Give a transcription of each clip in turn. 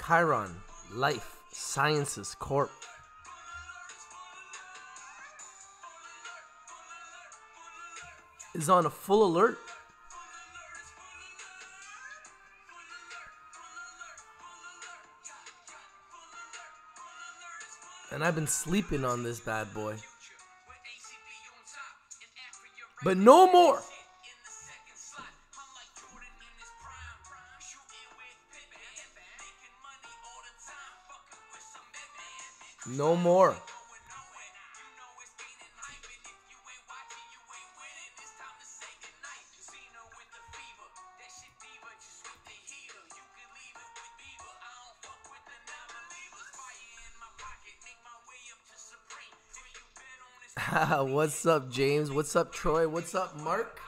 Khiron Life Sciences Corp is on a full alert. And I've been sleeping on this bad boy. But no more. No more. What's up, James? What's up, Troy? What's up, Mark?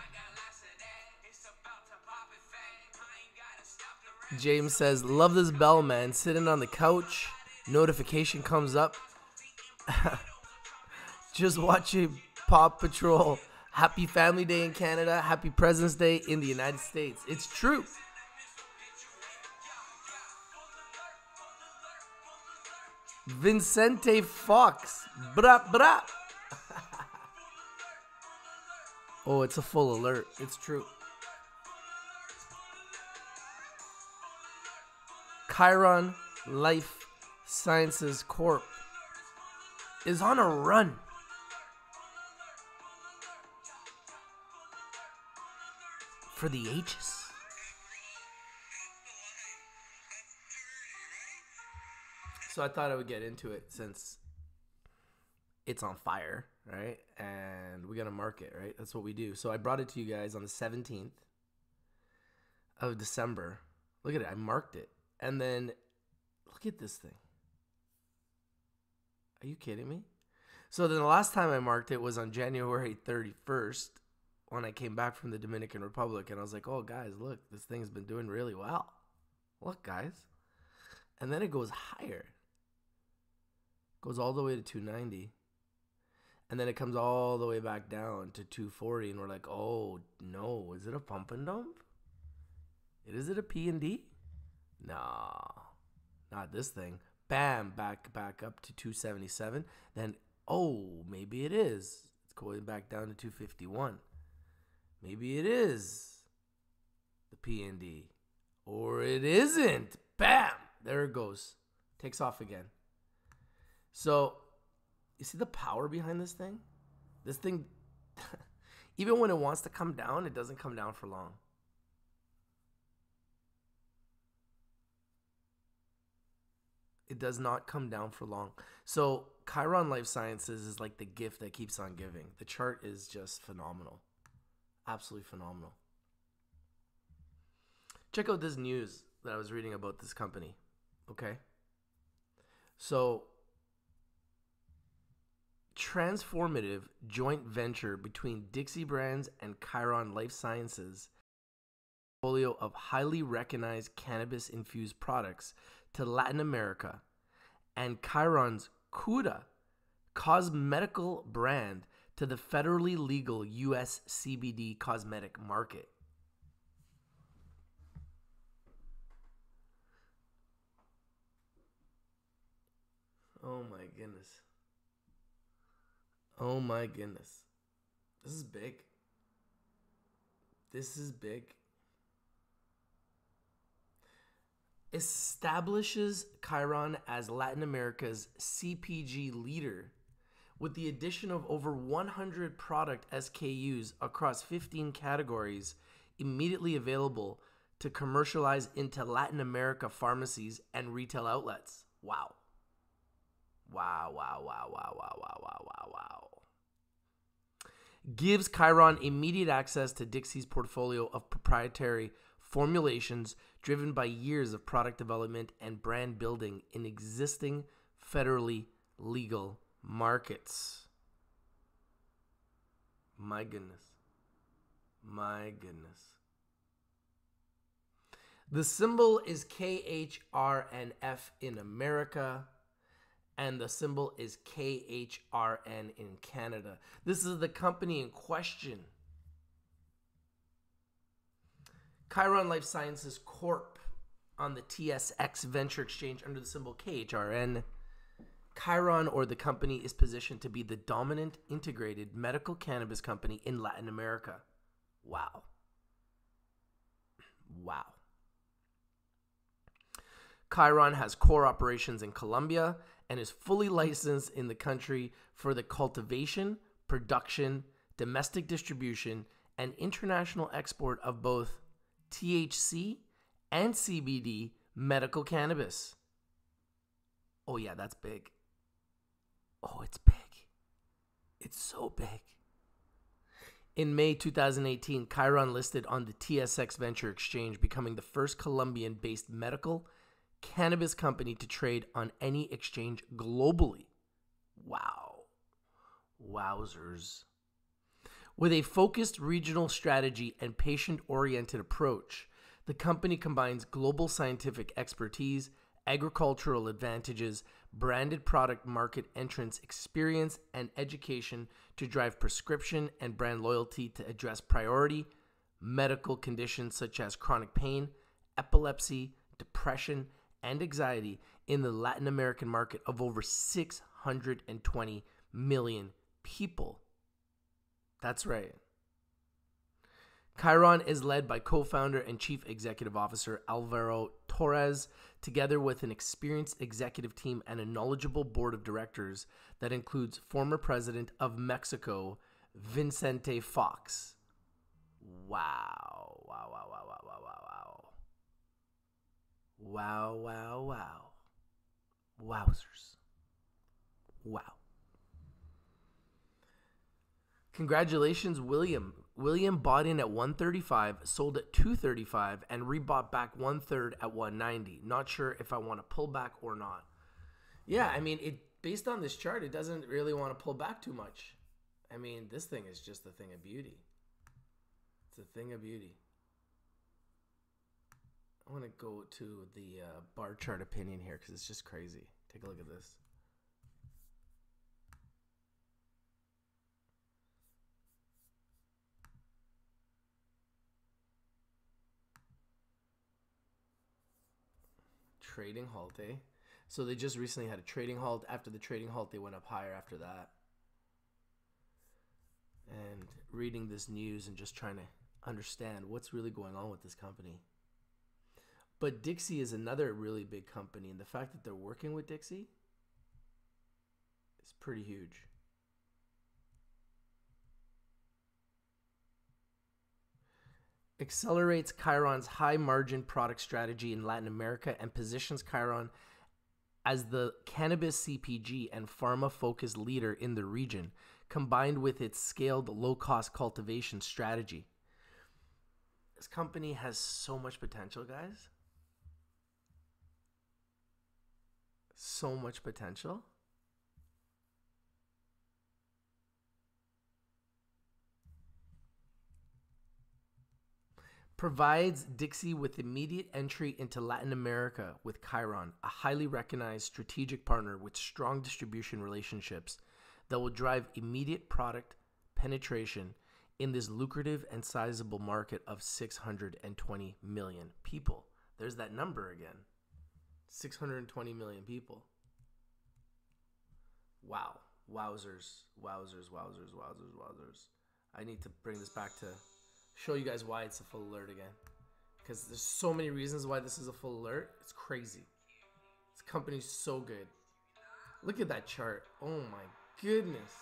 James says, love this bell, man. Sitting on the couch, notification comes up. Just watching Paw Patrol. Happy Family Day in Canada. Happy President's Day in the United States. It's true. Vincente Fox. Bra bra. Oh, it's a full alert. It's true. Khiron Life Sciences Corp is on a run. For the ages. So I thought I would get into it since it's on fire, right? And we got to market, right? That's what we do. So I brought it to you guys on the 17th of December. Look at it. I marked it. And then look at this thing. Are you kidding me? So then the last time I marked it was on January 31st when I came back from the Dominican Republic. And I was like, oh, guys, look, this thing's been doing really well. Look, guys. And then it goes higher. Goes all the way to 290. And then it comes all the way back down to 240. And we're like, oh, no. Is it a pump and dump? Is it a P&D? No, not this thing. Bam, back up to 277. Then, oh, maybe it is. It's going back down to 251. Maybe it is the P&D. Or it isn't. Bam, there it goes. Takes off again. So, you see the power behind this thing? This thing, even when it wants to come down, it doesn't come down for long. It does not come down for long. So Khiron Life Sciences is like the gift that keeps on giving. The chart is just phenomenal. Absolutely phenomenal. Check out this news that I was reading about this company. Okay. So transformative joint venture between Dixie Brands and Khiron Life Sciences, portfolio of highly recognized cannabis-infused products to Latin America, and Khiron's Kuda cosmetical brand to the federally legal U.S. CBD cosmetic market. Oh my goodness. Oh my goodness. This is big. This is big. Establishes Khiron as Latin America's CPG leader with the addition of over 100 product SKUs across 15 categories immediately available to commercialize into Latin America pharmacies and retail outlets. Wow. Wow, wow, wow, wow, wow, wow, wow, wow, wow. Gives Khiron immediate access to Dixie's portfolio of proprietary formulations driven by years of product development and brand building in existing federally legal markets. My goodness. My goodness. The symbol is KHRNF in America, and the symbol is KHRN in Canada. This is the company in question. Khiron Life Sciences Corp on the TSX Venture Exchange under the symbol KHRN. Khiron, or the company, is positioned to be the dominant integrated medical cannabis company in Latin America. Wow. Wow. Khiron has core operations in Colombia and is fully licensed in the country for the cultivation, production, domestic distribution, and international export of both THC and CBD medical cannabis. Oh yeah, that's big. Oh, it's big. It's so big. In May 2018, Khiron listed on the TSX Venture Exchange, becoming the first Colombian-based medical cannabis company to trade on any exchange globally. Wow. Wowzers. With a focused regional strategy and patient-oriented approach, the company combines global scientific expertise, agricultural advantages, branded product market entrance experience, and education to drive prescription and brand loyalty to address priority medical conditions such as chronic pain, epilepsy, depression, and anxiety in the Latin American market of over 620 million people. That's right. Khiron is led by co-founder and chief executive officer Alvaro Torres, together with an experienced executive team and a knowledgeable board of directors that includes former president of Mexico, Vicente Fox. Wow. Wow, wow, wow, wow, wow, wow, wow. Wow, wow, wow. Wowzers. Wow. Congratulations, William. William bought in at 135, sold at 235, and rebought back 1/3 at 190. Not sure if I want to pull back or not. Yeah, I mean, based on this chart, it doesn't really want to pull back too much. I mean, this thing is just a thing of beauty. It's a thing of beauty. I want to go to the bar chart opinion here because it's just crazy. Take a look at this. Trading halt, eh? So they just recently had a trading halt. After the trading halt, they went up higher after that. And reading this news and just trying to understand what's really going on with this company. But Dixie is another really big company, and the fact that they're working with Dixie is pretty huge. Accelerates Khiron's high-margin product strategy in Latin America and positions Khiron as the cannabis CPG and pharma-focused leader in the region, combined with its scaled low-cost cultivation strategy. This company has so much potential, guys. So much potential. Provides Dixie with immediate entry into Latin America with Khiron, a highly recognized strategic partner with strong distribution relationships that will drive immediate product penetration in this lucrative and sizable market of 620 million people. There's that number again. 620 million people. Wow. Wowzers. Wowzers, wowzers, wowzers, wowzers. I need to bring this back to show you guys why it's a full alert again. Because there's so many reasons why this is a full alert. It's crazy. This company's so good. Look at that chart. Oh my goodness.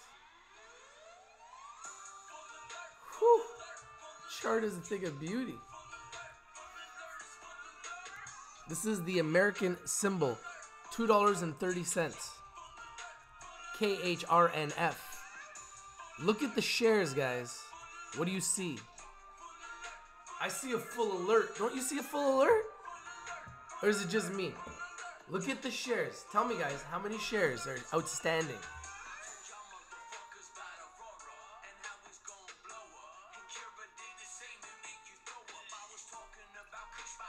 Whew. Chart is a thing of beauty. This is the American symbol. $2.30. KHRNF. Look at the shares, guys. What do you see? I see a full alert. Don't you see a full alert? Or is it just me? Look at the shares. Tell me, guys, how many shares are outstanding?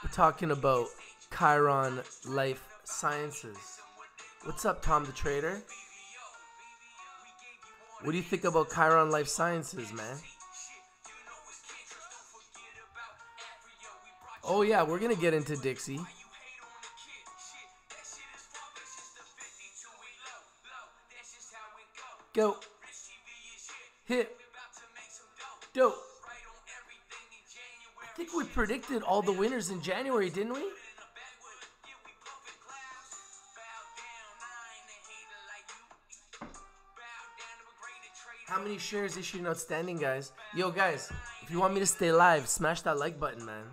We're talking about Khiron Life Sciences. What's up, Tom the Trader? What do you think about Khiron Life Sciences, man? Oh yeah, we're gonna get into Dixie. Go. Hit. Dope. I think we predicted all the winners in January, didn't we? How many shares issued and outstanding, guys? Yo, guys, if you want me to stay live, smash that like button, man.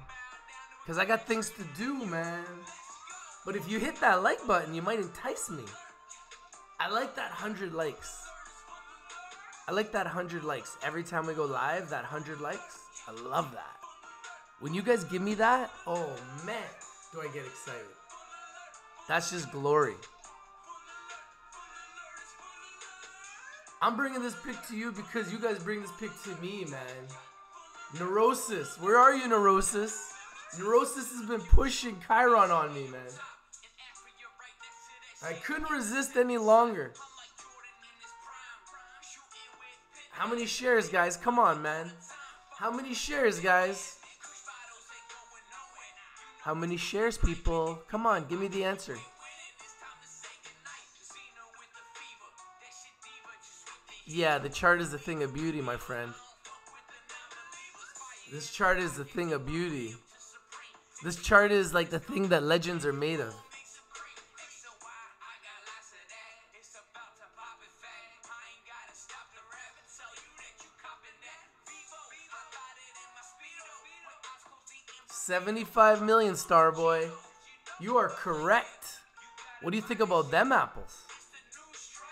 Because I got things to do, man. But if you hit that like button, you might entice me. I like that 100 likes. I like that 100 likes. Every time we go live, that 100 likes, I love that. When you guys give me that, oh, man, do I get excited. That's just glory. I'm bringing this pick to you because you guys bring this pick to me, man. Neurosis. Where are you, Neurosis? Neurosis has been pushing Khiron on me, man. I couldn't resist any longer. How many shares, guys? Come on, man. How many shares, guys? How many shares, people? Come on, give me the answer. Yeah, the chart is the thing of beauty, my friend. This chart is the thing of beauty. This chart is like the thing that legends are made of. $75 million, Starboy. You are correct. What do you think about them apples?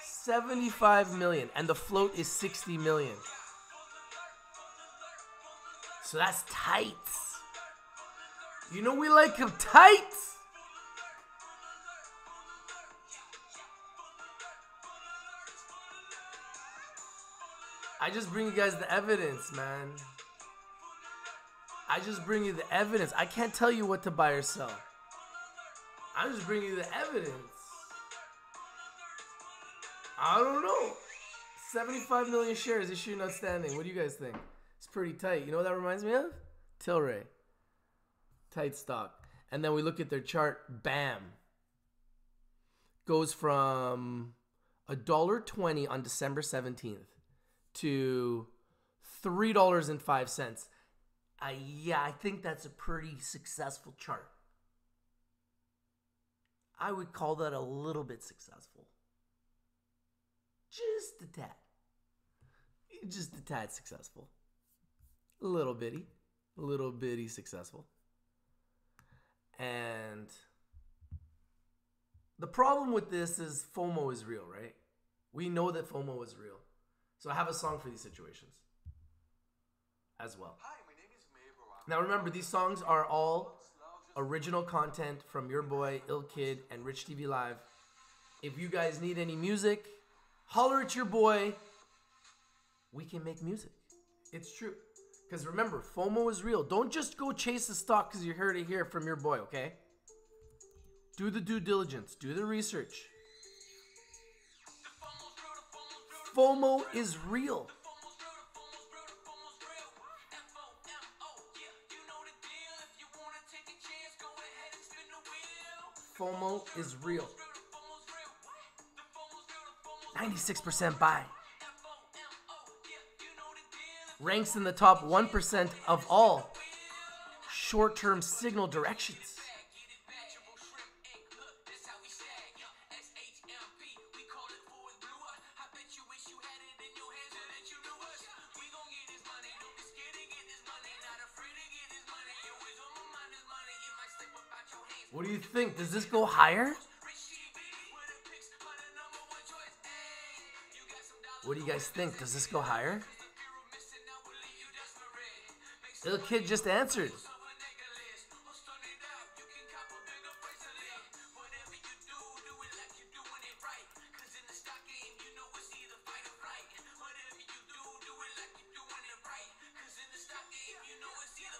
75 million, and the float is 60 million. So that's tight. You know we like them tight. I just bring you guys the evidence, man. I just bring you the evidence. I can't tell you what to buy or sell. I'm just bringing you the evidence. I don't know. 75 million shares issued and outstanding. What do you guys think? It's pretty tight. You know what that reminds me of? Tilray. Tight stock. And then we look at their chart. Bam. Goes from $1.20 on December 17th to $3.05. Yeah, I think that's a pretty successful chart. I would call that a little bit successful. Just a tad. Just a tad successful. A little bitty successful. And the problem with this is FOMO is real, right? We know that FOMO is real. So I have a song for these situations as well. Now remember, these songs are all original content from your boy, Ill Kid, and Rich TV Live. If you guys need any music, holler at your boy. We can make music. It's true. Because remember, FOMO is real. Don't just go chase the stock because you're here to hear from your boy, okay? Do the due diligence. Do the research. FOMO is real. FOMO is real. 96% buy. Ranks in the top 1% of all short-term signal directions. What do you think? Does this go higher? What do you guys think? Does this go higher? Little Kid just answered.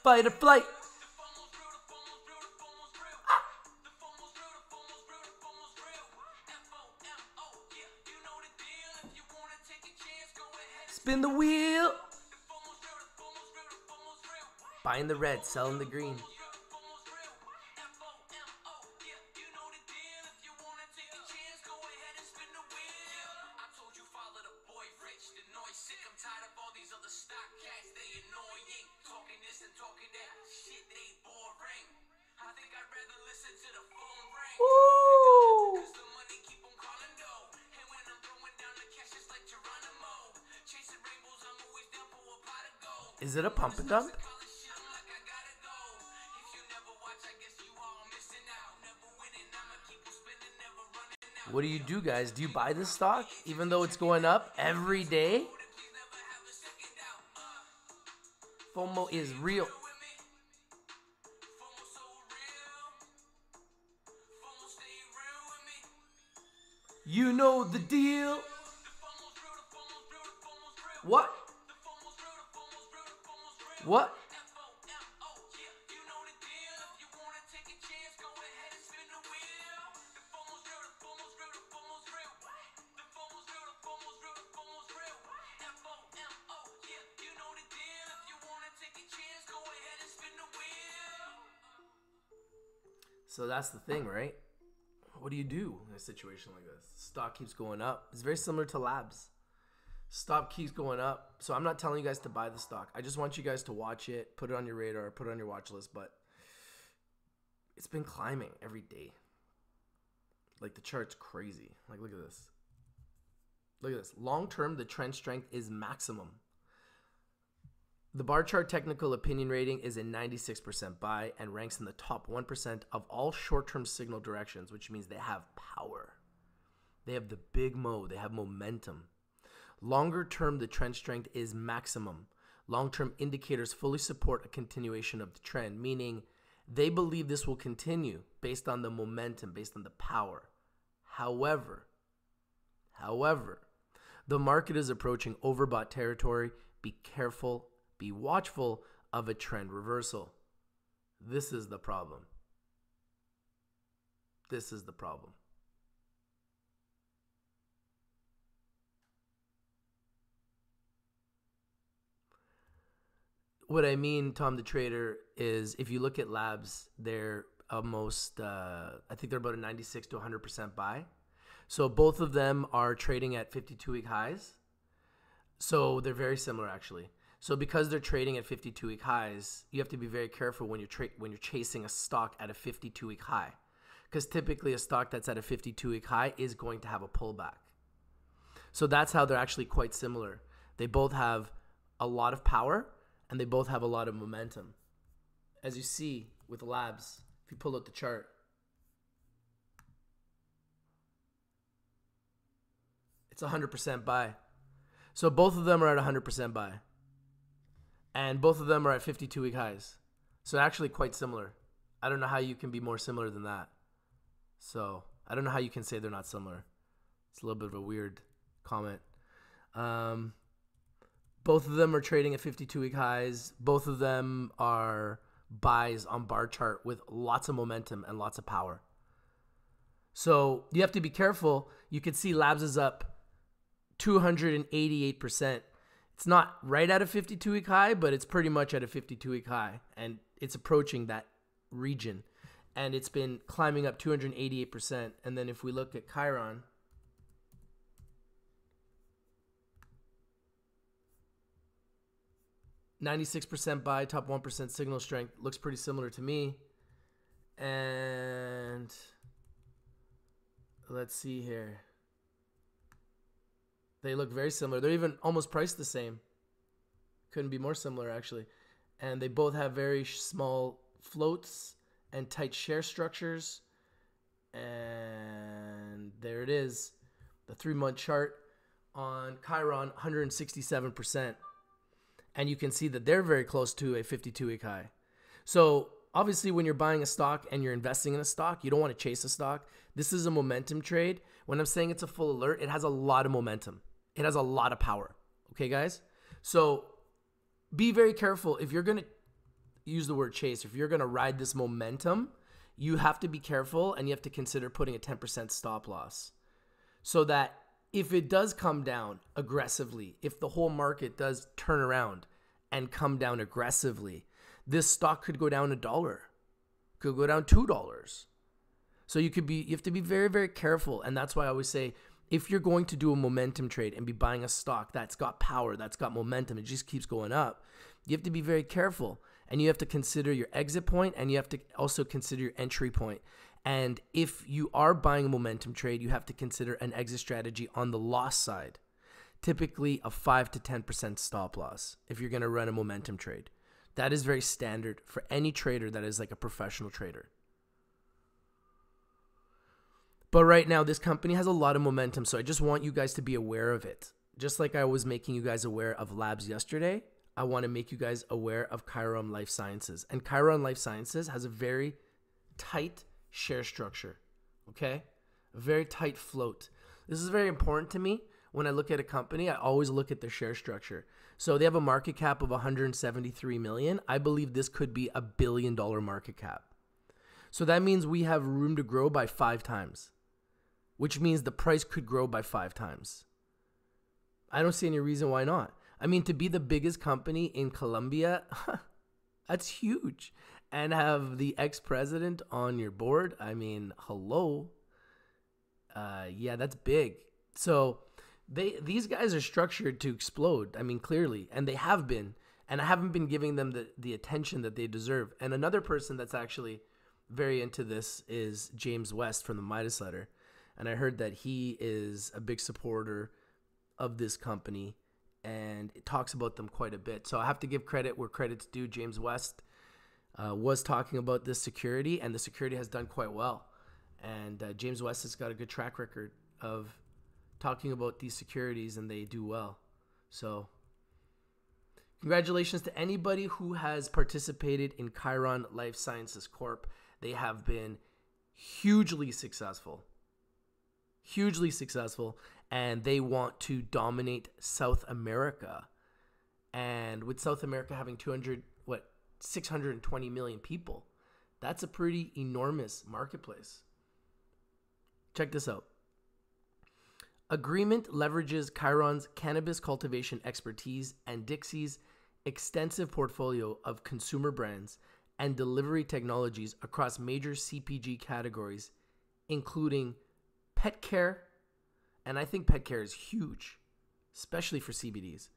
Fight or flight. Spin the wheel. Buying the red, selling the green. Is it a pump and dump? What do you do, guys? Do you buy this stock even though it's going up every day? FOMO is real. You know the deal. What? What? So that's the thing, right? What do you do in a situation like this? Stock keeps going up. It's very similar to labs. Stock keeps going up. So I'm not telling you guys to buy the stock. I just want you guys to watch it, put it on your radar, put it on your watch list. But it's been climbing every day. Like the chart's crazy. Like look at this. Look at this. Long term, the trend strength is maximum. The bar chart technical opinion rating is a 96% buy and ranks in the top 1% of all short-term signal directions, which means they have power. They have the big mo. They have momentum. Longer term, the trend strength is maximum. Long-term indicators fully support a continuation of the trend, meaning they believe this will continue based on the momentum, based on the power. However, the market is approaching overbought territory. Be careful. Be watchful of a trend reversal. This is the problem. This is the problem. What I mean, Tom the Trader, is if you look at labs, they're almost, I think they're about a 96 to 100% buy. So both of them are trading at 52-week highs. So they're very similar, actually. So because they're trading at 52-week highs, you have to be very careful when you're chasing a stock at a 52-week high, because typically a stock that's at a 52-week high is going to have a pullback. So that's how they're actually quite similar. They both have a lot of power and they both have a lot of momentum. As you see with labs, if you pull out the chart, it's 100% buy. So both of them are at 100% buy. And both of them are at 52-week highs. So actually quite similar. I don't know how you can be more similar than that. So I don't know how you can say they're not similar. It's a little bit of a weird comment. Both of them are trading at 52-week highs. Both of them are buys on bar chart with lots of momentum and lots of power. So you have to be careful. You can see Labs is up 288%. It's not right at a 52-week high, but it's pretty much at a 52-week high, and it's approaching that region, and it's been climbing up 288%. And then if we look at Khiron, %, buy, top 1% signal strength, looks pretty similar to me. And let's see here. They look very similar. They're even almost priced the same. Couldn't be more similar, actually. And they both have very small floats and tight share structures. And there it is. The 3-month chart on Khiron, 167%. And you can see that they're very close to a 52-week high. So obviously when you're buying a stock and you're investing in a stock, you don't want to chase a stock. This is a momentum trade. When I'm saying it's a full alert, it has a lot of momentum. It has a lot of power. Okay, guys? So be very careful. If you're going to use the word chase, if you're going to ride this momentum, you have to be careful and you have to consider putting a 10% stop loss so that if it does come down aggressively, if the whole market does turn around and come down aggressively, this stock could go down $1, could go down $2. So you have to be very, very careful. And that's why I always say, if you're going to do a momentum trade and be buying a stock that's got power, that's got momentum, it just keeps going up, you have to be very careful. And you have to consider your exit point, and you have to also consider your entry point. And if you are buying a momentum trade, you have to consider an exit strategy on the loss side. typically a 5 to 10% stop loss if you're going to run a momentum trade. That is very standard for any trader that is like a professional trader. But right now, this company has a lot of momentum, so I just want you guys to be aware of it. Just like I was making you guys aware of labs yesterday, I want to make you guys aware of Khiron Life Sciences. And Khiron Life Sciences has a very tight share structure, okay? A very tight float. This is very important to me. When I look at a company, I always look at their share structure. So they have a market cap of 173 million. I believe this could be $1 billion market cap. So that means we have room to grow by 5 times, which means the price could grow by 5 times. I don't see any reason why not. I mean, to be the biggest company in Colombia, that's huge. And have the ex-president on your board, I mean, hello. Yeah, that's big. So these guys are structured to explode. I mean, clearly, and they have been. And I haven't been giving them the attention that they deserve. And another person that's actually very into this is James West from the Midas Letter. And I heard that he is a big supporter of this company and it talks about them quite a bit. So I have to give credit where credit's due. James West was talking about this security, and the security has done quite well. And James West has got a good track record of talking about these securities, and they do well. So congratulations to anybody who has participated in Khiron Life Sciences Corp. They have been hugely successful, and they want to dominate South America. And with South America having 620 million people, that's a pretty enormous marketplace. Check this out. Agreement leverages Khiron's cannabis cultivation expertise and Dixie's extensive portfolio of consumer brands and delivery technologies across major CPG categories, including pet care, and I think pet care is huge, especially for CBDs.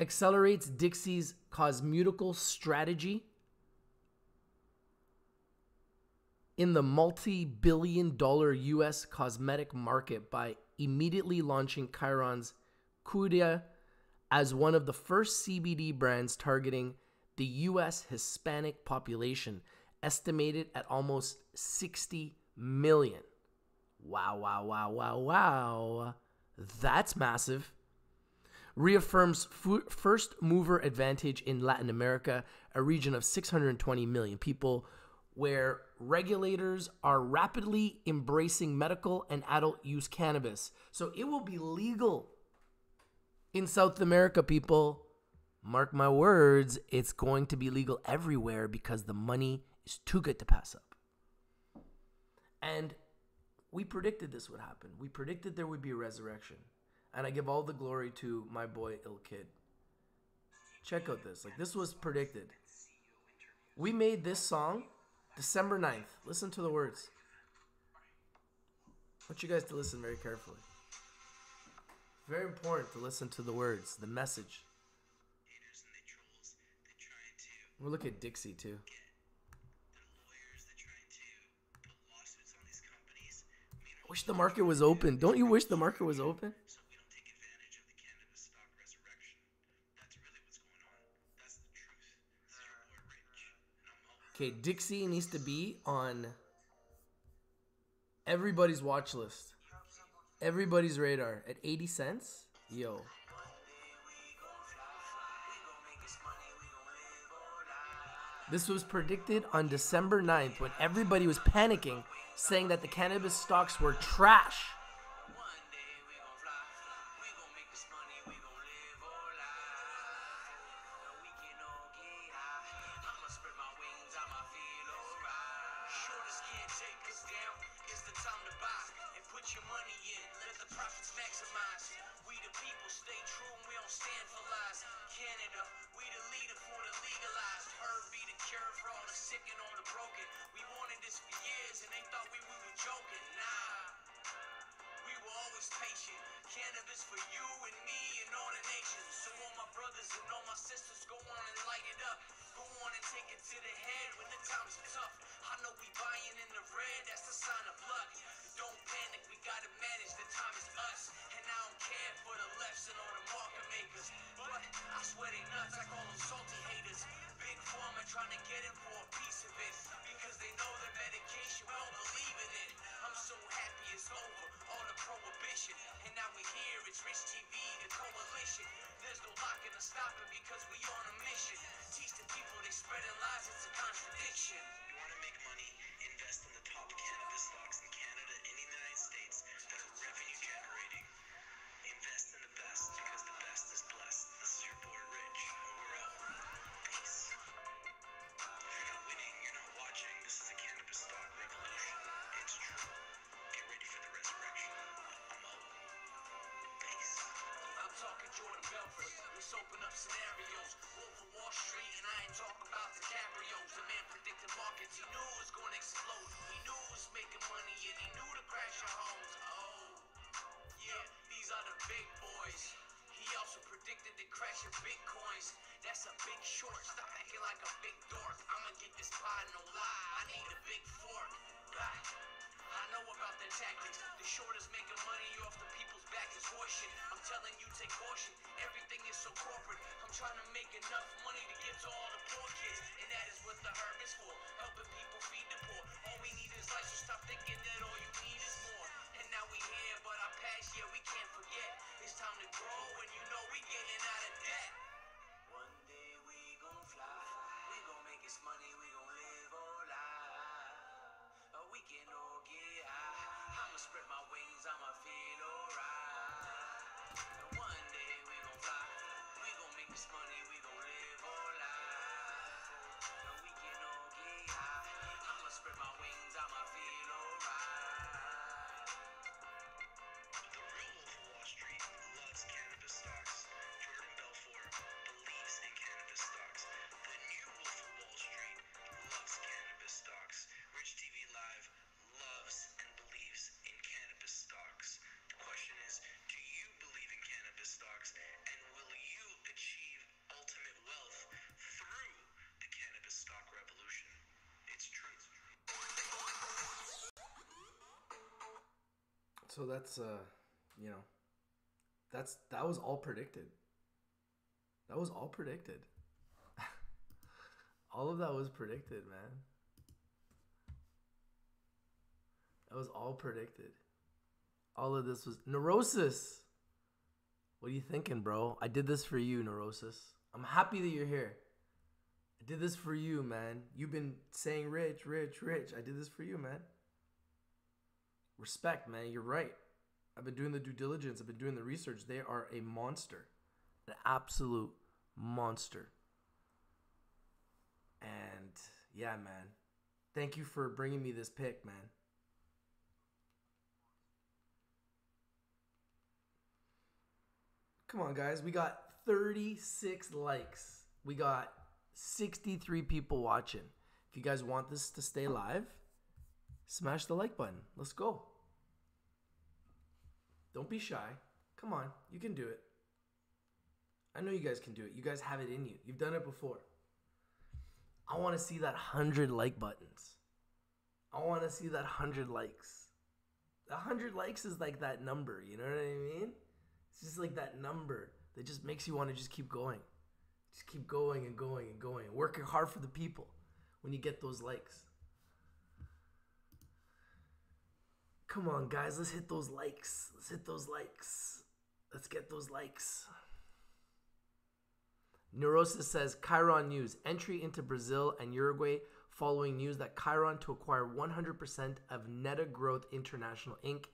Accelerates Dixie's cosmeceutical strategy in the multi-billion-dollar U.S. cosmetic market by immediately launching Khiron's Cuida as one of the first CBD brands targeting the U.S. Hispanic population, estimated at almost 60 million. Wow. That's massive. Reaffirms first mover advantage in Latin America, a region of 620 million people, where regulators are rapidly embracing medical and adult use cannabis. So it will be legal in South America, people. Mark my words, it's going to be legal everywhere because the money is too good to pass up. And we predicted this would happen. We predicted there would be a resurrection. And I give all the glory to my boy Il Kid. Check out this. Like, this was predicted. We made this song December 9th. Listen to the words. I want you guys to listen very carefully. Very important to listen to the words, the message. We'll look at Dixie too. I wish the market was open. Don't you wish the market was open? Okay, Dixie needs to be on everybody's watch list. Everybody's radar at 80 cents. Yo. This was predicted on December 9th when everybody was panicking, saying that the cannabis stocks were trash. Cannabis for you and me and all the nations. So all my brothers and all my sisters, go on and light it up. Go on and take it to the head when the time's tough. I know we buying in the red, that's the sign of luck. Don't panic, we gotta manage, the time is us. It's Rich TV, the coalition. There's no locking or stopping because we on a mission. Teach the people they spreading lies, it's a contradiction. You want to make money? Invest in the top cannabis stocks in Canada and the United States that are revenue generating. Invest in the best because the best is blessed. This is your boy Rich, and we're out. Peace. If you're not winning, you're not watching. This is a cannabis stock revolution. It's true. Get ready for the resurrection. I'm out. Peace. I'm talking Jordan Belfort. Let's open up scenarios. Wolf of Wall Street, and I ain't talking about DiCaprio's. The man predicted markets. He knew it was going to explode. He knew it was making money, and he knew to crash your homes. Oh, yeah, these are the big boys. He also predicted the crash of bitcoins. That's a big short. Stop acting like a big dork. I'ma get this pie, no lie. I need a big fork. Blah. I know about their tactics. The short is making money off the people's back is horseshit. I'm telling you, take caution. Everything is so corporate. I'm trying to make enough money to give to all the poor kids, and that is what the herb is for. Helping people feed the poor. All we need is life, so stop thinking that all you need is more. And now we here, but our past, yeah, we can't forget. It's time to grow, and you know we getting out of debt. One day we gon' fly. We gon' make this money. We gon' live our life. We can all get high. I'ma spread my wings. I'ma feel alright. And one day we gon' fly. We gon' make this money. We gon' live our life. And we can all get high. I'ma spread my wings. I'ma feel alright. The real Wolf of Wall Street loves cannabis stocks. Jordan Belfort believes in cannabis stocks. The new Wolf of Wall Street loves cannabis stocks. Rich TV Live loves and believes in cannabis stocks. The question is, do you believe in cannabis stocks, and will you achieve ultimate wealth through the cannabis stock revolution? It's true. So that's that was all predicted. That was all predicted. All of that was predicted, man. That was all predicted. All of this was Neurosis. What are you thinking, bro? I did this for you, Neurosis. I'm happy that you're here. I did this for you, man. You've been saying rich, rich, rich. I did this for you, man. Respect, man. You're right. I've been doing the due diligence. I've been doing the research. They are a monster. An absolute monster. And yeah, man. Thank you for bringing me this pick, man. Come on, guys. We got 36 likes. We got 63 people watching. If you guys want this to stay live, smash the like button. Let's go. Don't be shy. Come on. You can do it. I know you guys can do it. You guys have it in you. You've done it before. I want to see that 100 like buttons. I want to see that 100 likes. The 100 likes is like that number. You know what I mean? It's just like that number that just makes you want to just keep going. Just keep going and going and going. Working hard for the people when you get those likes. Come on, guys. Let's hit those likes. Let's hit those likes. Let's get those likes. Neurosis says, Khiron news. Entry into Brazil and Uruguay following news that Khiron to acquire 100% of Neta Growth International Inc.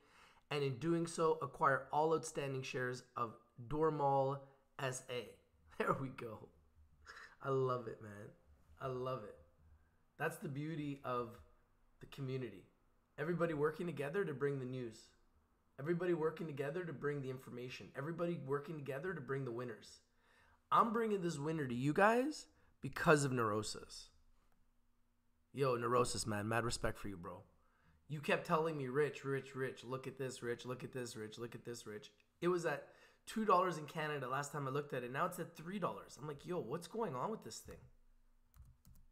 and in doing so, acquire all outstanding shares of Dormal SA. There we go. I love it, man. I love it. That's the beauty of the community. Everybody working together to bring the news. Everybody working together to bring the information. Everybody working together to bring the winners. I'm bringing this winner to you guys because of Neurosis. Yo, Neurosis, man. Mad respect for you, bro. You kept telling me, Rich, Rich, Rich. Look at this, Rich. Look at this, Rich. Look at this, Rich. It was at $2 in Canada last time I looked at it. Now it's at $3. I'm like, yo, what's going on with this thing?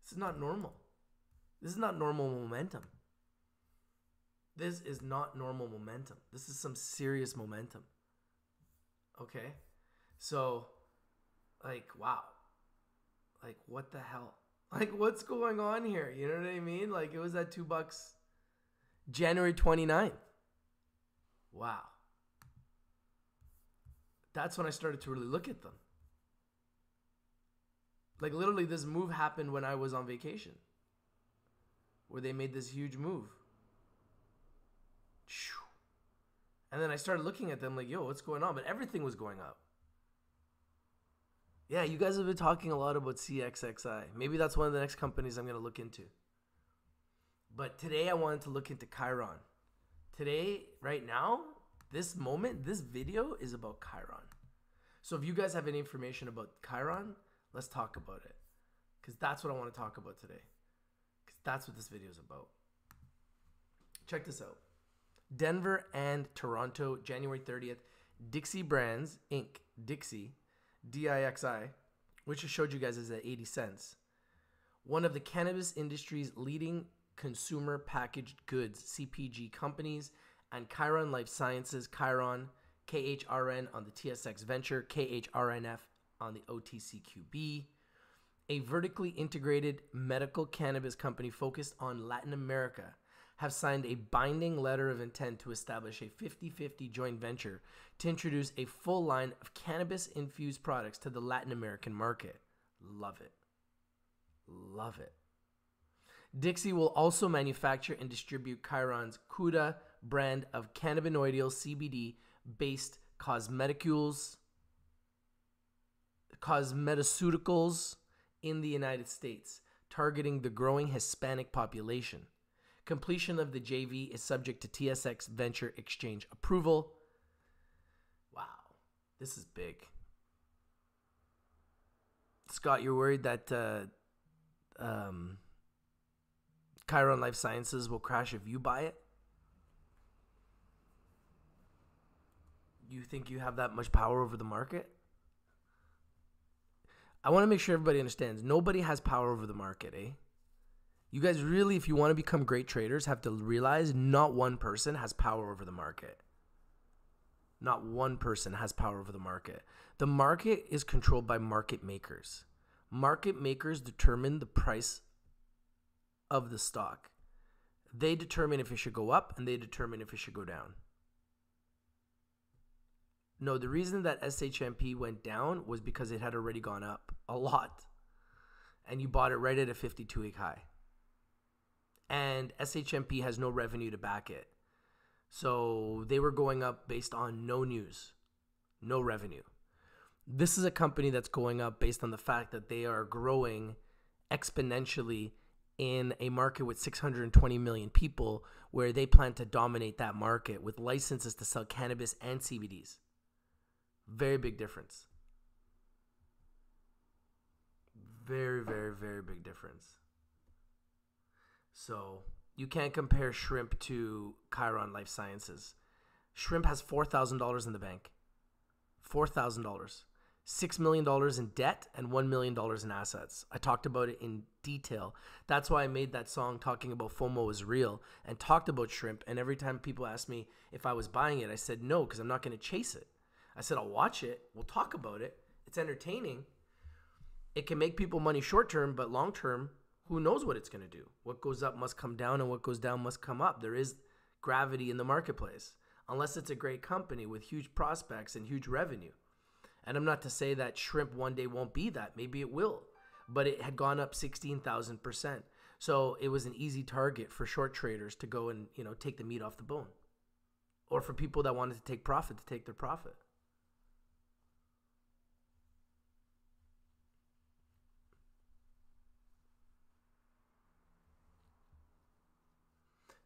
This is not normal. This is not normal momentum. This is not normal momentum. This is some serious momentum. Okay? So, like, wow. Like, what the hell? Like, what's going on here? You know what I mean? Like, it was at $2 January 29th. Wow. that's when I started to really look at them. Like literally this move happened when I was on vacation, where they made this huge move. And then I started looking at them like, yo, what's going on? But everything was going up. Yeah, you guys have been talking a lot about CXXI. Maybe that's one of the next companies I'm going to look into. But today I wanted to look into Khiron. Today, right now, this moment, this video is about Khiron. So if you guys have any information about Khiron, let's talk about it. Because that's what I want to talk about today. Because that's what this video is about. Check this out. Denver and Toronto, January 30th. Dixie Brands, Inc., Dixie, DIXI, which I showed you guys is at 80 cents. One of the cannabis industry's leading consumer packaged goods, CPG companies, and Khiron Life Sciences, Khiron, KHRN on the TSX Venture, KHRNF on the OTCQB, a vertically integrated medical cannabis company focused on Latin America, have signed a binding letter of intent to establish a 50-50 joint venture to introduce a full line of cannabis-infused products to the Latin American market. Love it. Love it. Dixie will also manufacture and distribute Khiron's Kuda brand of cannabinoidal CBD-based cosmeceuticals in the United States, targeting the growing Hispanic population. Completion of the JV is subject to TSX Venture Exchange approval. Wow, this is big. Scott, you're worried that Khiron Life Sciences will crash if you buy it? You think you have that much power over the market? I want to make sure everybody understands. Nobody has power over the market, eh? You guys really, if you want to become great traders, have to realize not one person has power over the market. Not one person has power over the market. The market is controlled by market makers. Market makers determine the price of the stock. They determine if it should go up and they determine if it should go down. No, the reason that SHMP went down was because it had already gone up a lot. And you bought it right at a 52-week high. And SHMP has no revenue to back it. So they were going up based on no news, no revenue. This is a company that's going up based on the fact that they are growing exponentially in a market with 620 million people, where they plan to dominate that market with licenses to sell cannabis and CBDs. Very big difference. Very, very, very big difference. So you can't compare Shrimp to Khiron Life Sciences. Shrimp has $4,000 in the bank. $4,000. $6 million in debt and $1 million in assets. I talked about it in detail. That's why I made that song talking about FOMO is real and talked about Shrimp. And every time people ask me if I was buying it, I said no, because I'm not going to chase it. I said I'll watch it. We'll talk about it. It's entertaining. It can make people money short term, but long term, who knows what it's going to do? What goes up must come down, and what goes down must come up. There is gravity in the marketplace, unless it's a great company with huge prospects and huge revenue. And I'm not to say that Shrimp one day won't be that. Maybe it will. But it had gone up 16,000%. So it was an easy target for short traders to go and, take the meat off the bone. Or for people that wanted to take profit to take their profit.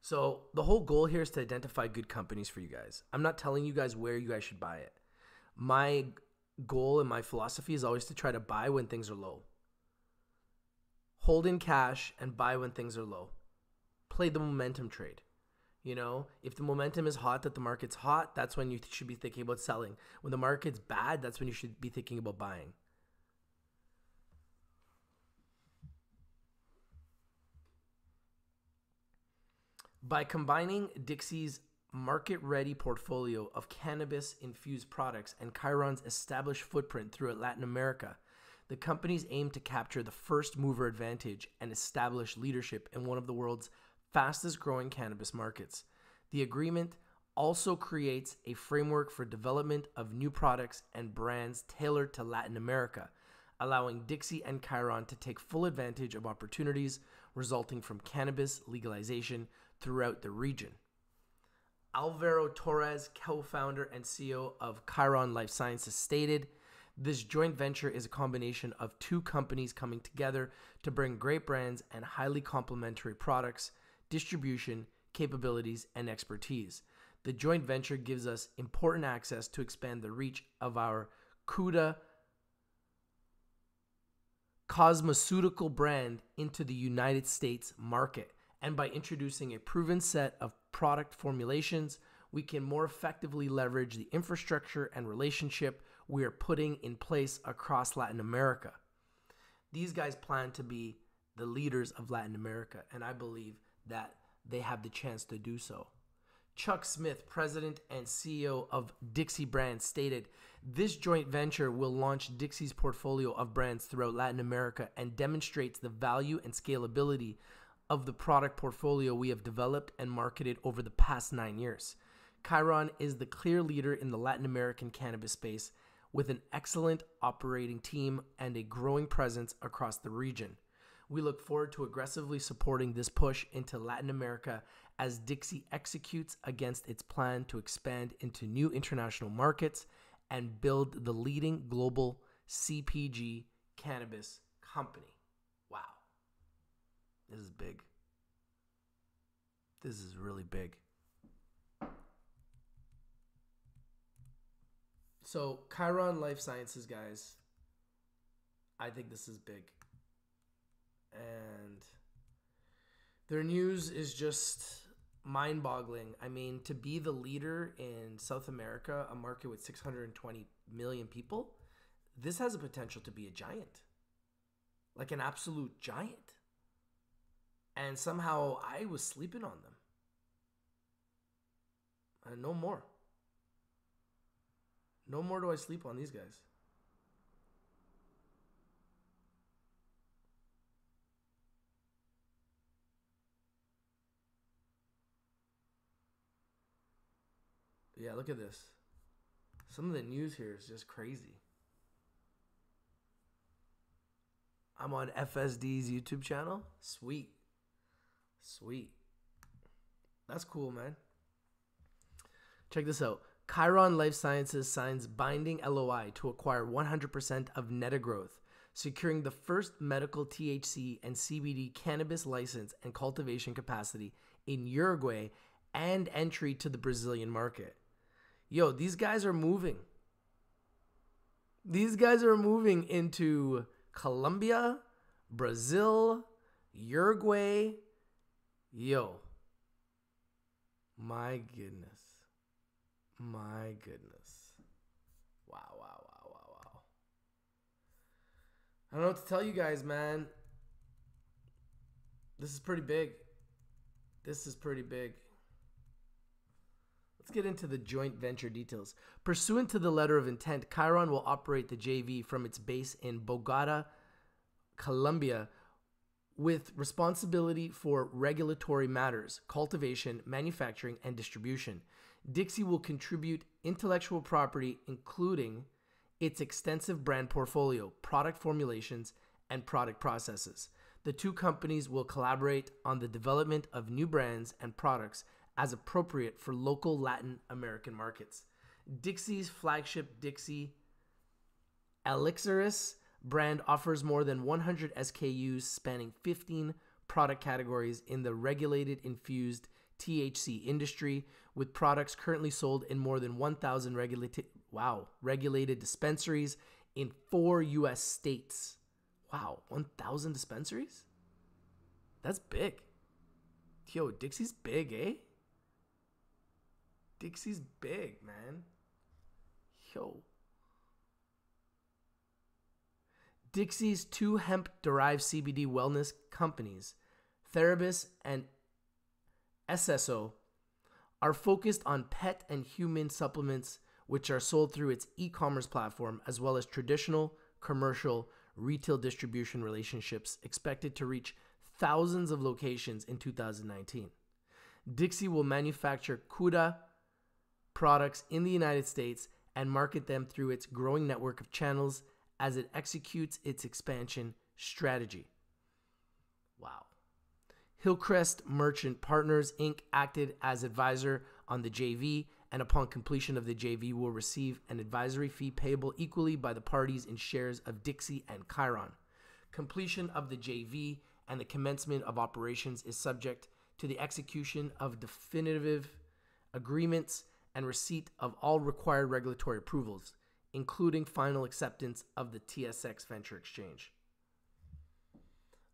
So the whole goal here is to identify good companies for you guys. I'm not telling you guys where you guys should buy it. My goal and my philosophy is always to try to buy when things are low. Hold in cash and buy when things are low. Play the momentum trade. If the momentum is hot, that the market's hot, that's when you should be thinking about selling. When the market's bad, that's when you should be thinking about buying. By combining Dixie's market-ready portfolio of cannabis-infused products and Khiron's established footprint throughout Latin America, the companies aim to capture the first-mover advantage and establish leadership in one of the world's fastest-growing cannabis markets. The agreement also creates a framework for development of new products and brands tailored to Latin America, allowing Dixie and Khiron to take full advantage of opportunities resulting from cannabis legalization throughout the region. Alvaro Torres, co-founder and CEO of Khiron Life Sciences, stated, "This joint venture is a combination of two companies coming together to bring great brands and highly complementary products, distribution, capabilities, and expertise. The joint venture gives us important access to expand the reach of our Kuda cosmeceutical brand into the United States market. And by introducing a proven set of product formulations, we can more effectively leverage the infrastructure and relationship we are putting in place across Latin America." These guys plan to be the leaders of Latin America, and I believe that they have the chance to do so. Chuck Smith, president and CEO of Dixie Brands, stated, "This joint venture will launch Dixie's portfolio of brands throughout Latin America and demonstrates the value and scalability of the product portfolio we have developed and marketed over the past 9 years. Khiron is the clear leader in the Latin American cannabis space with an excellent operating team and a growing presence across the region. We look forward to aggressively supporting this push into Latin America as Dixie executes against its plan to expand into new international markets and build the leading global CPG cannabis company." Wow. This is big. This is really big. So, Khiron Life Sciences, guys, I think this is big. And their news is just mind-boggling. I mean, to be the leader in South America, a market with 620 million people, this has a potential to be a giant. Like an absolute giant. And somehow I was sleeping on them. And no more. No more do I sleep on these guys. Yeah, look at this. Some of the news here is just crazy. I'm on FSD's YouTube channel. Sweet. Sweet. That's cool, man. Check this out. Khiron Life Sciences signs binding LOI to acquire 100% of Netagrowth, securing the first medical THC and CBD cannabis license and cultivation capacity in Uruguay and entry to the Brazilian market. Yo, these guys are moving. These guys are moving into Colombia, Brazil, Uruguay. Yo. My goodness. My goodness. Wow. I don't know what to tell you guys, man. This is pretty big. Let's get into the joint venture details. Pursuant to the letter of intent, Khiron will operate the JV from its base in Bogota, Colombia, with responsibility for regulatory matters, cultivation, manufacturing, and distribution. Dixie will contribute intellectual property, including its extensive brand portfolio, product formulations, and product processes. The two companies will collaborate on the development of new brands and products as appropriate for local Latin American markets. Dixie's flagship Dixie Elixiris brand offers more than 100 SKUs spanning 15 product categories in the regulated infused THC industry, with products currently sold in more than 1,000 regulated dispensaries in 4 U.S. states. Wow, 1,000 dispensaries? That's big. Yo, Dixie's big, eh? Dixie's big, man. Yo. Dixie's two hemp-derived CBD wellness companies, Therabis and SSO, are focused on pet and human supplements, which are sold through its e-commerce platform, as well as traditional, commercial, retail distribution relationships expected to reach thousands of locations in 2019. Dixie will manufacture Kuda products in the United States and market them through its growing network of channels as it executes its expansion strategy. Wow. Hillcrest Merchant Partners, Inc. acted as advisor on the JV, and upon completion of the JV will receive an advisory fee payable equally by the parties in shares of Dixie and Khiron. Completion of the JV and the commencement of operations is subject to the execution of definitive agreements and receipt of all required regulatory approvals, including final acceptance of the TSX Venture Exchange.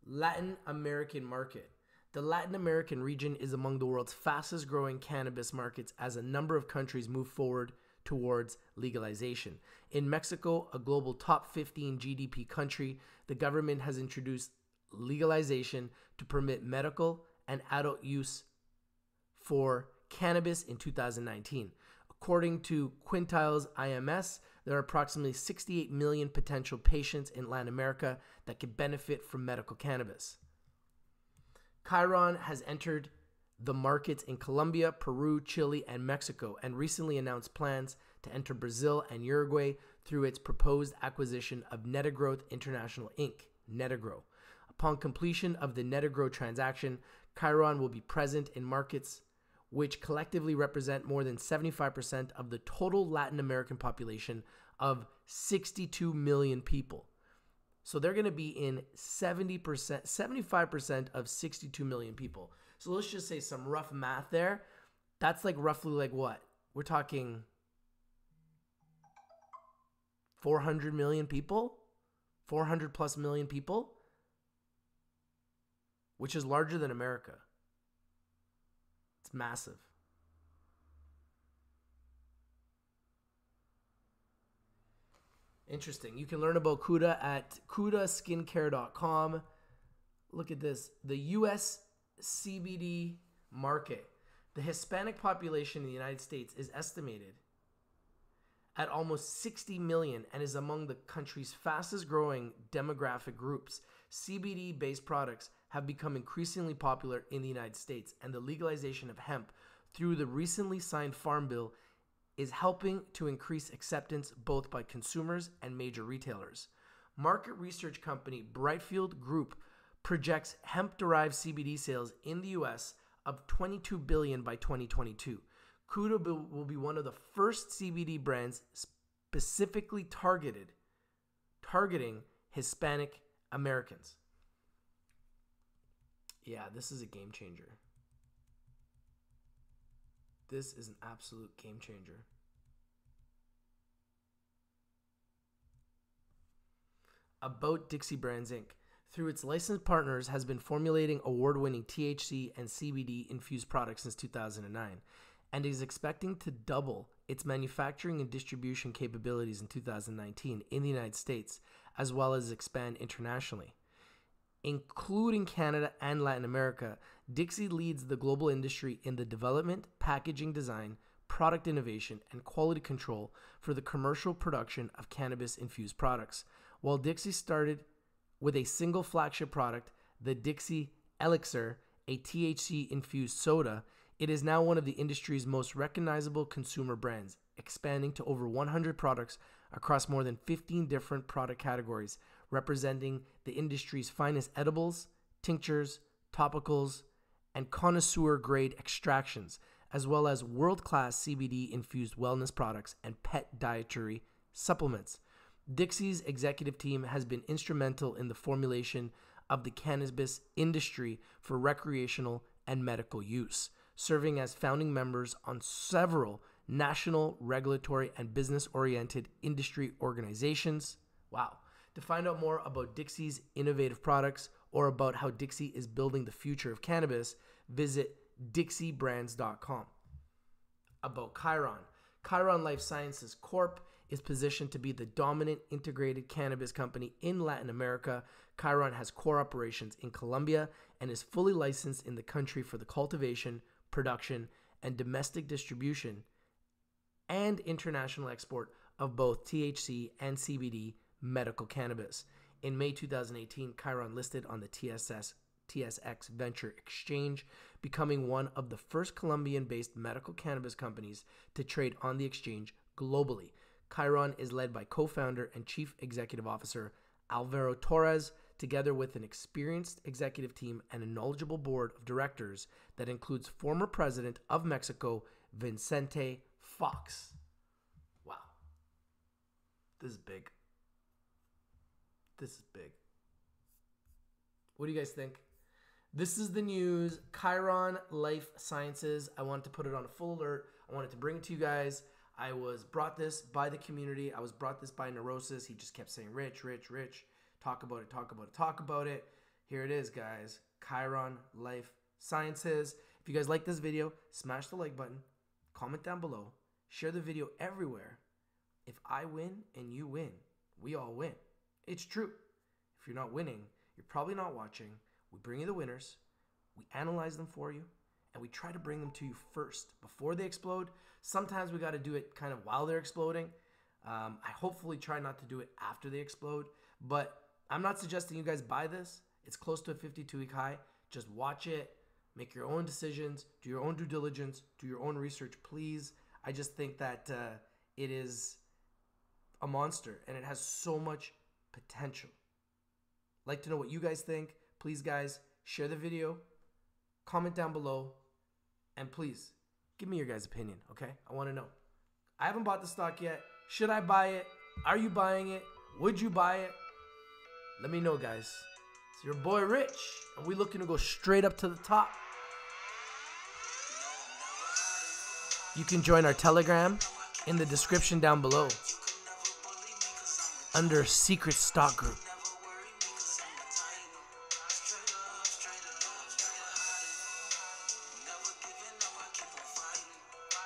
Latin American market. The Latin American region is among the world's fastest growing cannabis markets as a number of countries move forward towards legalization. In Mexico, a global top 15 GDP country, the government has introduced legalization to permit medical and adult use for cannabis in 2019. According to Quintiles IMS, there are approximately 68 million potential patients in Latin America that could benefit from medical cannabis. Khiron has entered the markets in Colombia, Peru, Chile, and Mexico, and recently announced plans to enter Brazil and Uruguay through its proposed acquisition of Netagrowth International Inc., Netagrow. Upon completion of the Netagrow transaction, Khiron will be present in markets which collectively represent more than 75% of the total Latin American population of 62 million people. So they're going to be in 75% of 62 million people. So let's just say some rough math there. That's like roughly like what? We're talking 400 million people? 400 plus million people? Which is larger than America. It's massive. Interesting. You can learn about Kuda at kudaskincare.com. Look at this. The U.S. CBD market. The Hispanic population in the United States is estimated at almost 60 million and is among the country's fastest growing demographic groups. CBD-based products have become increasingly popular in the United States, and the legalization of hemp through the recently signed Farm Bill is helping to increase acceptance both by consumers and major retailers. Market research company Brightfield Group projects hemp-derived CBD sales in the U.S. of $22 billion by 2022. Kuda will be one of the first CBD brands specifically targeting Hispanic Americans. Yeah, this is a game changer. This is an absolute game changer. About Dixie Brands Inc. Through its licensed partners has been formulating award-winning THC and CBD infused products since 2009 and is expecting to double its manufacturing and distribution capabilities in 2019 in the United States, as well as expand internationally. Including Canada and Latin America, Dixie leads the global industry in the development, packaging design, product innovation, and quality control for the commercial production of cannabis-infused products. While Dixie started with a single flagship product, the Dixie Elixir, a THC-infused soda, it is now one of the industry's most recognizable consumer brands, expanding to over 100 products across more than 15 different product categories, representing the industry's finest edibles, tinctures, topicals, and connoisseur-grade extractions, as well as world-class CBD-infused wellness products and pet dietary supplements. Dixie's executive team has been instrumental in the formulation of the cannabis industry for recreational and medical use, serving as founding members on several national, regulatory, and business-oriented industry organizations. Wow. To find out more about Dixie's innovative products or about how Dixie is building the future of cannabis, visit dixiebrands.com. About Khiron. Khiron Life Sciences Corp. is positioned to be the dominant integrated cannabis company in Latin America. Khiron has core operations in Colombia and is fully licensed in the country for the cultivation, production, and domestic distribution and international export of both THC and CBD medical cannabis. In May 2018, Khiron listed on the TSX Venture Exchange, becoming one of the first Colombian-based medical cannabis companies to trade on the exchange globally. Khiron is led by co-founder and chief executive officer Alvaro Torres, together with an experienced executive team and a knowledgeable board of directors that includes former president of Mexico, Vicente Fox. Wow. This is big. This is big. What do you guys think? This is the news. Khiron Life Sciences. I wanted to put it on a full alert. I wanted to bring it to you guys. I was brought this by the community. I was brought this by Neurosis. He just kept saying, Rich, Rich, Rich. Talk about it, talk about it, talk about it. Here it is, guys. Khiron Life Sciences. If you guys like this video, smash the like button. Comment down below. Share the video everywhere. If I win and you win, we all win. It's true. If you're not winning, you're probably not watching. We bring you the winners. We analyze them for you. And we try to bring them to you first before they explode. Sometimes we got to do it kind of while they're exploding. I hopefully try not to do it after they explode. But I'm not suggesting you guys buy this. It's close to a 52-week high. Just watch it. Make your own decisions. Do your own due diligence. Do your own research, please. I just think that it is a monster. And it has so much potential. Like to know what you guys think. Please, guys, share the video. Comment down below. And please, give me your guys' opinion, okay? I want to know. I haven't bought the stock yet. Should I buy it? Are you buying it? Would you buy it? Let me know, guys. It's your boy Rich, and we looking to go straight up to the top. You can join our Telegram in the description down below under Secret Stock Group.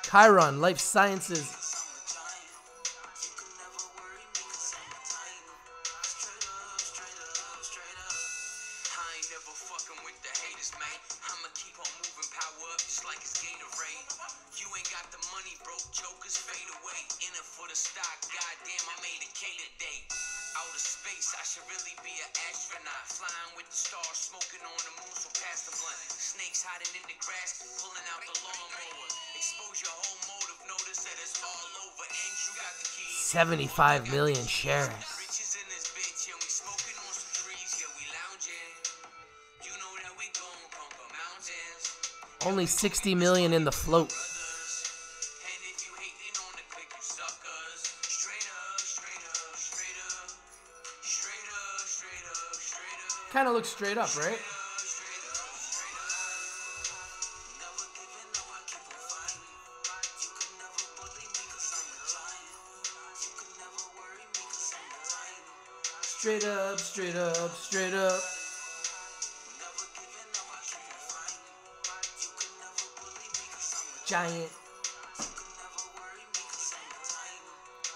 Khiron Life Sciences. You ain't got the money, broke jokers fade away. In it for the stock, goddamn, I made a K today. Outer space, I should really be an astronaut. Flying with the stars, smoking on the moon, so pass the blunt. Snakes hiding in the grass, pulling out the lawnmower. Expose your whole motive, notice that it's all over. And you got the keys. 75 million shares. Riches in this bitch, yeah, we smoking on some trees, yeah, we lounging. You know that we gon' conquer mountains. Only 60 million in the float. Kind of looks straight up, right? Straight up, straight up, straight up. Giant.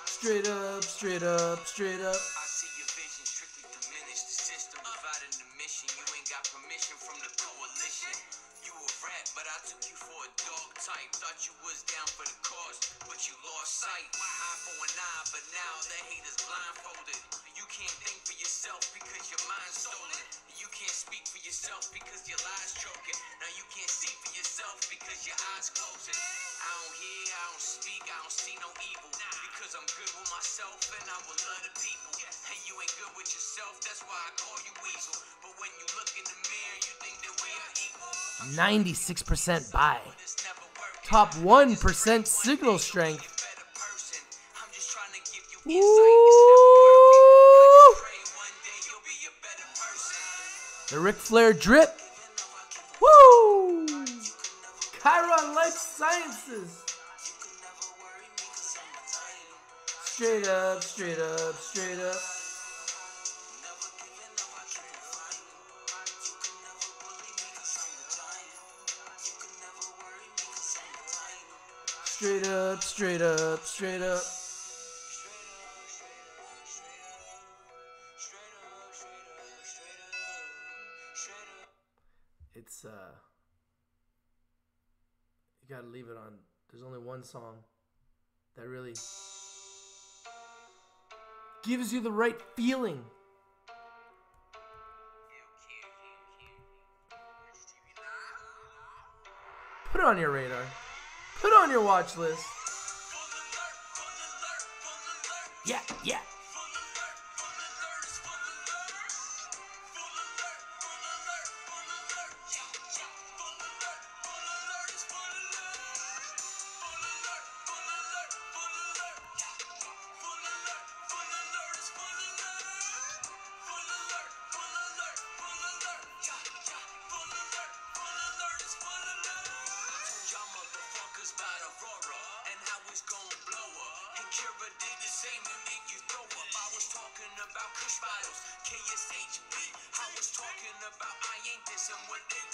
Straight up, straight up, straight up. I see your vision strictly diminish the system, dividing the mission. You ain't got permission from the coalition. You a rat, but I took you for a dog type. Thought you was down for the cause, but you lost sight. Eye for an eye, but now the haters blindfolded. You can't think for yourself because your mind's stolen. You can't speak for yourself because your lies choking. Now you can't see for yourself because your eyes closing. I don't hear, I don't speak, I don't see no evil. Because I'm good with myself and I will love the people. And you ain't good with yourself, that's why I call you weasel. But when you look in the mirror, you think that we are equal. 96% buy. Top 1% signal strength. Woo! The Ric Flair drip. Woo! Khiron Life Sciences. Straight up, straight up, straight up. Straight up, straight up, straight up. It's you gotta leave it on. There's only one song that really gives you the right feeling. it on your radar. Put it on your watch list. Yeah, yeah. KSHB, I was talking about I ain't this and when they